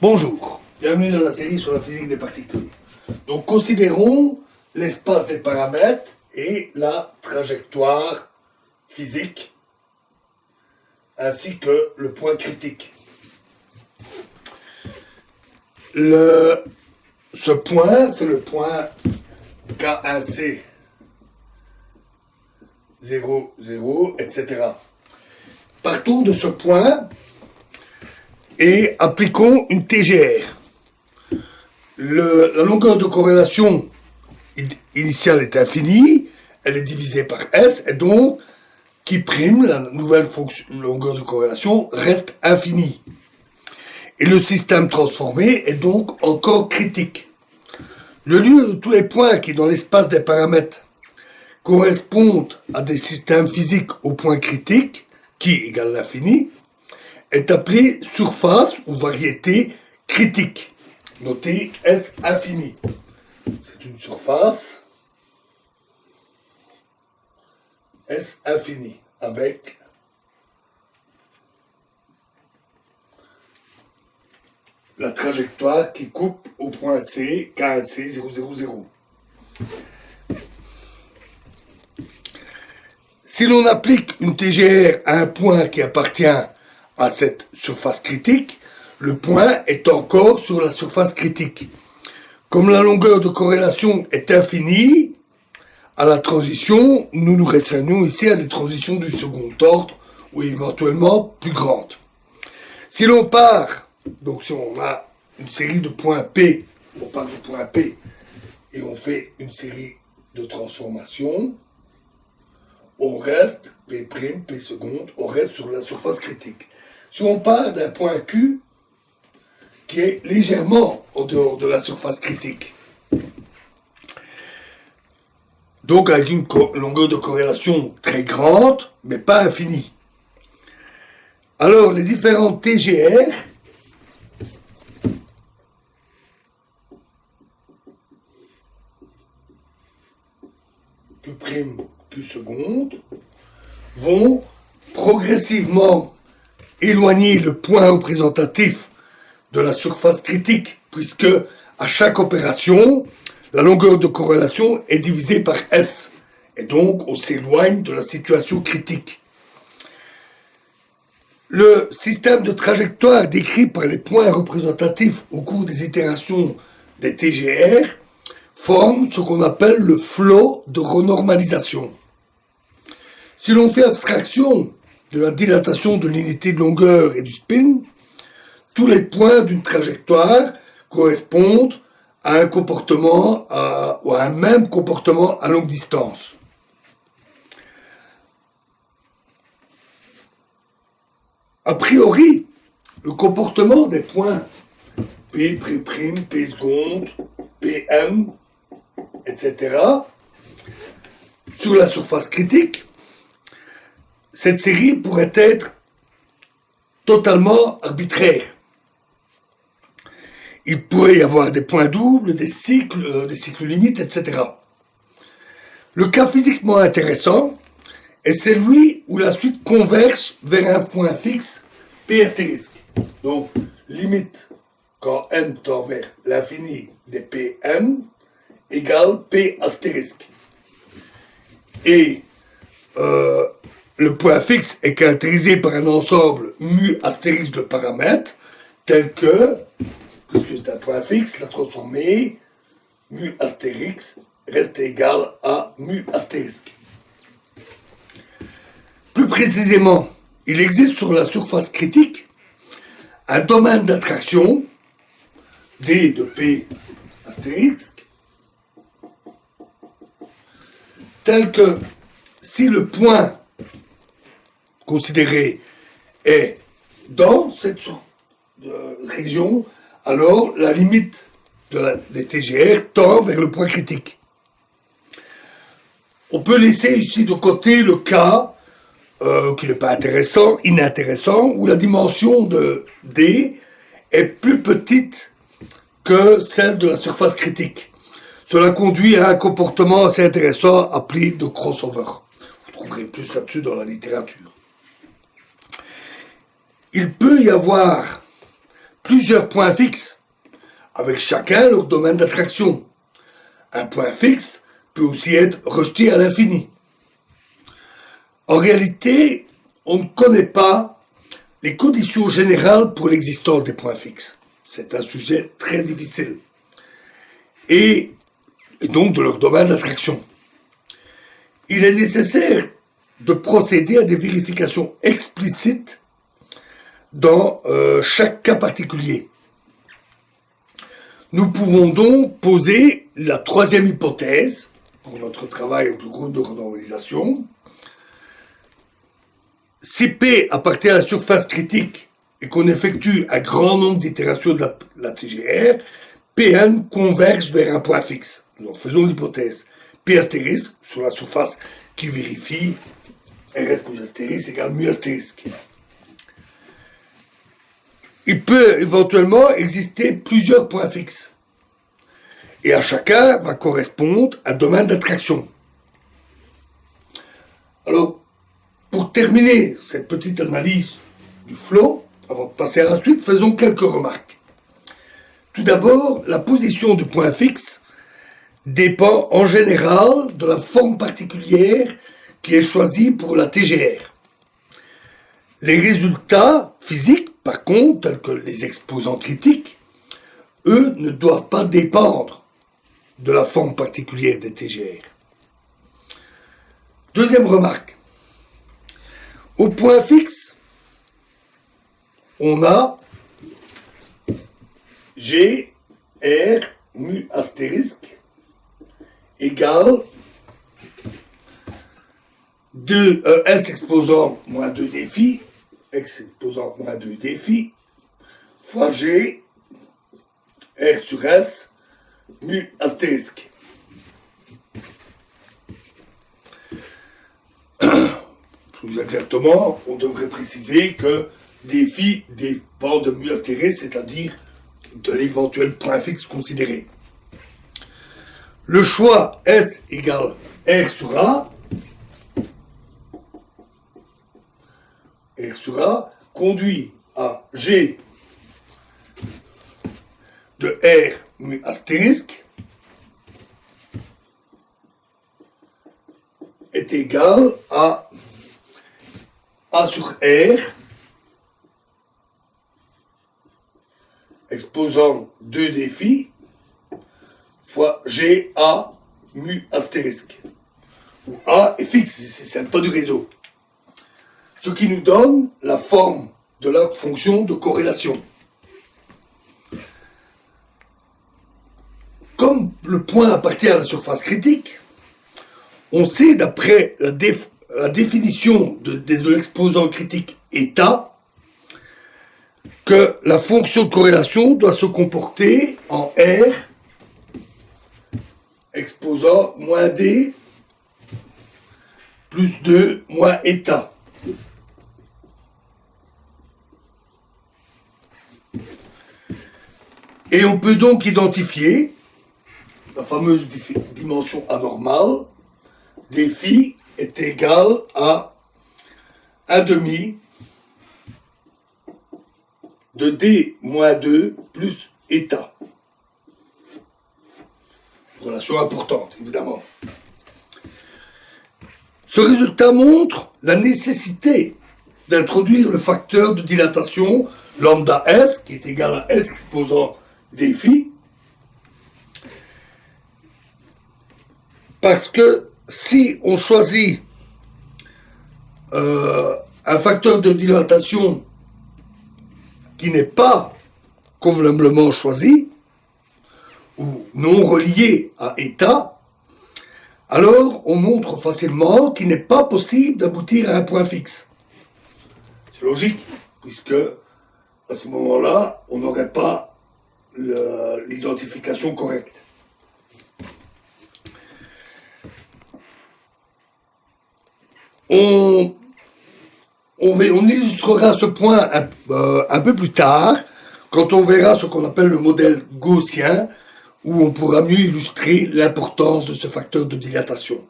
Bonjour, bienvenue dans la série sur la physique des particules. Donc considérons l'espace des paramètres et la trajectoire physique ainsi que le point critique. Ce point, c'est le point K1C 0, 0, etc. Partons de ce point et appliquons une TGR. La longueur de corrélation initiale est infinie, elle est divisée par S, et donc qui prime, la nouvelle longueur de corrélation, reste infinie. Et le système transformé est donc encore critique. Le lieu de tous les points qui, dans l'espace des paramètres, correspondent à des systèmes physiques au point critique, qui égale l'infini, est appelé surface ou variété critique, notée S infini. C'est une surface S infini avec la trajectoire qui coupe au point C, K1C 0, 0, 0. Si l'on applique une TGR à un point qui appartient à cette surface critique, le point est encore sur la surface critique. Comme la longueur de corrélation est infinie, à la transition, nous nous restreignons ici à des transitions du second ordre ou éventuellement plus grandes. Si l'on part, donc si on a une série de points P, on part du point P et on fait une série de transformations, on reste, P', P seconde, on reste sur la surface critique. Si on part d'un point Q qui est légèrement en dehors de la surface critique, donc avec une longueur de corrélation très grande, mais pas infinie, alors les différentes TGR Q', Q seconde, vont progressivement éloigner le point représentatif de la surface critique, puisque à chaque opération, la longueur de corrélation est divisée par S, et donc on s'éloigne de la situation critique. Le système de trajectoire décrit par les points représentatifs au cours des itérations des TGR forme ce qu'on appelle le flot de renormalisation. Si l'on fait abstraction de la dilatation de l'unité de longueur et du spin, tous les points d'une trajectoire correspondent à un comportement, ou à un même comportement à longue distance. A priori, le comportement des points P', P seconde, Pm, etc., sur la surface critique, cette série pourrait être totalement arbitraire. Il pourrait y avoir des points doubles, des cycles limites, etc. Le cas physiquement intéressant est celui où la suite converge vers un point fixe, P astérisque. Donc, limite quand n tend vers l'infini des Pm égale P astérisque. Et le point fixe est caractérisé par un ensemble mu astérisque de paramètres tel que, puisque c'est un point fixe, la transformée mu astérix reste égale à mu astérisque. Plus précisément, il existe sur la surface critique un domaine d'attraction D de P astérisque tel que si le point considéré est dans cette région, alors la limite des TGR tend vers le point critique. On peut laisser ici de côté le cas qui n'est pas inintéressant, où la dimension de D est plus petite que celle de la surface critique. Cela conduit à un comportement assez intéressant appelé de crossover. Vous trouverez plus là-dessus dans la littérature. Il peut y avoir plusieurs points fixes, avec chacun leur domaine d'attraction. Un point fixe peut aussi être rejeté à l'infini. En réalité, on ne connaît pas les conditions générales pour l'existence des points fixes. C'est un sujet très difficile. Et donc de leur domaine d'attraction. Il est nécessaire de procéder à des vérifications explicites dans chaque cas particulier. Nous pouvons donc poser la troisième hypothèse pour notre travail avec le groupe de renormalisation. Si P appartient à la surface critique et qu'on effectue un grand nombre d'itérations de la TGR, Pn converge vers un point fixe. Nous en faisons l'hypothèse. P astérisque sur la surface qui vérifie Rs plus astérisque égale mu astérisque. Il peut éventuellement exister plusieurs points fixes. Et à chacun va correspondre un domaine d'attraction. Alors, pour terminer cette petite analyse du flow, avant de passer à la suite, faisons quelques remarques. Tout d'abord, la position du point fixe dépend en général de la forme particulière qui est choisie pour la TGR. Les résultats physiques, par contre, tels que les exposants critiques, eux ne doivent pas dépendre de la forme particulière des TGR. Deuxième remarque. Au point fixe, on a G, R, mu astérisque égale S exposant moins 2 défi, X exposant moins 2 défi, fois G, R sur S, mu astérisque. Plus exactement, on devrait préciser que défi dépend de mu astérisque, c'est-à-dire de l'éventuel point fixe considéré. Le choix S égale R sur A, conduit à G de R mu astérisque est égal à A sur R exposant 2 défis fois GA mu astérisque. Où A est fixe, c'est pas du réseau. Ce qui nous donne la forme de la fonction de corrélation. Comme le point appartient à la surface critique, on sait d'après la définition de l'exposant critique état que la fonction de corrélation doit se comporter en R exposant moins D plus 2 moins état. Et on peut donc identifier la fameuse dimension anormale des phi est égale à 1 demi de D moins 2 plus état. Relation importante, évidemment. Ce résultat montre la nécessité d'introduire le facteur de dilatation lambda S, qui est égal à S exposant des phi, parce que si on choisit un facteur de dilatation qui n'est pas convenablement choisi, ou non relié à état, alors on montre facilement qu'il n'est pas possible d'aboutir à un point fixe. C'est logique, puisque à ce moment-là, on n'aurait pas l'identification correcte. On illustrera ce point un peu plus tard, quand on verra ce qu'on appelle le modèle gaussien, où on pourra mieux illustrer l'importance de ce facteur de dilatation.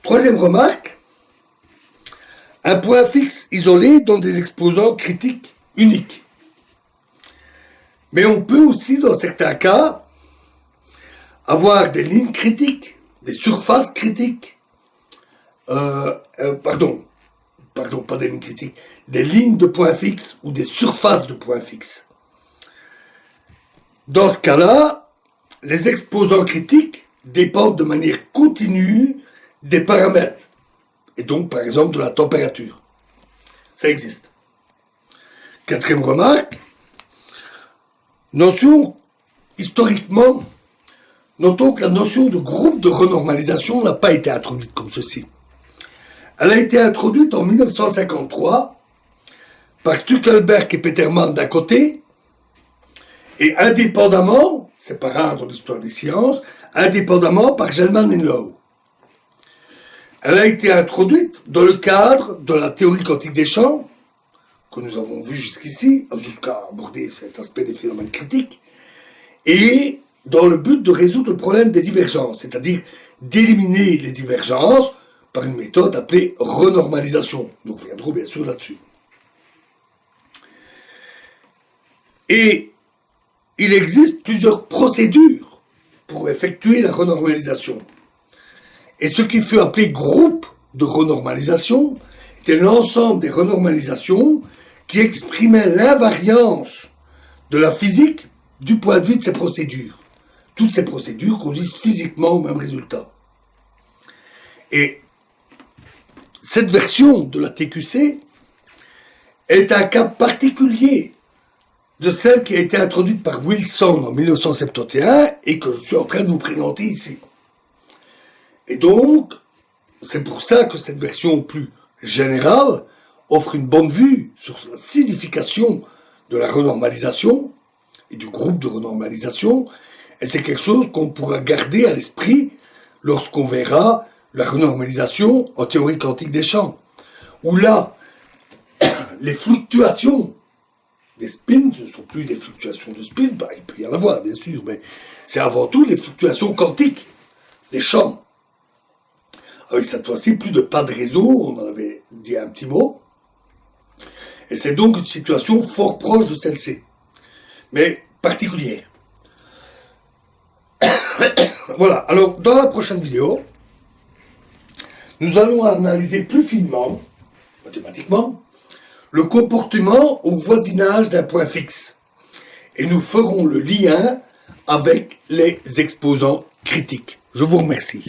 Troisième remarque, un point fixe isolé donne des exposants critiques uniques. Mais on peut aussi, dans certains cas, avoir des lignes critiques, des surfaces critiques, pardon, pas des lignes critiques, des lignes de points fixes ou des surfaces de points fixes. Dans ce cas-là, les exposants critiques dépendent de manière continue des paramètres, et donc par exemple de la température. Ça existe. Quatrième remarque, notion, historiquement, notons que la notion de groupe de renormalisation n'a pas été introduite comme ceci. Elle a été introduite en 1953 par Stuckelberg et Peterman d'un côté, et indépendamment, c'est pas rare dans l'histoire des sciences, indépendamment par Gelman et Lowe. Elle a été introduite dans le cadre de la théorie quantique des champs, que nous avons vu jusqu'ici, jusqu'à aborder cet aspect des phénomènes critiques, et dans le but de résoudre le problème des divergences, c'est-à-dire d'éliminer les divergences par une méthode appelée renormalisation. Nous reviendrons bien sûr là-dessus. Et il existe plusieurs procédures pour effectuer la renormalisation. Et ce qui fut appelé groupe de renormalisation était l'ensemble des renormalisations qui exprimaient l'invariance de la physique du point de vue de ces procédures. Toutes ces procédures conduisent physiquement au même résultat. Et cette version de la TQC est un cas particulier de celle qui a été introduite par Wilson en 1971 et que je suis en train de vous présenter ici. Et donc, c'est pour ça que cette version plus générale offre une bonne vue sur la signification de la renormalisation et du groupe de renormalisation, et c'est quelque chose qu'on pourra garder à l'esprit lorsqu'on verra la renormalisation en théorie quantique des champs, où là, les fluctuations des spins ne sont plus des fluctuations de spin, bah, il peut y en avoir bien sûr, mais c'est avant tout les fluctuations quantiques des champs. Avec cette fois-ci plus de pas de réseau, on en avait dit un petit mot, et c'est donc une situation fort proche de celle-ci, mais particulière. Voilà, alors dans la prochaine vidéo, nous allons analyser plus finement, mathématiquement, le comportement au voisinage d'un point fixe. Et nous ferons le lien avec les exposants critiques. Je vous remercie.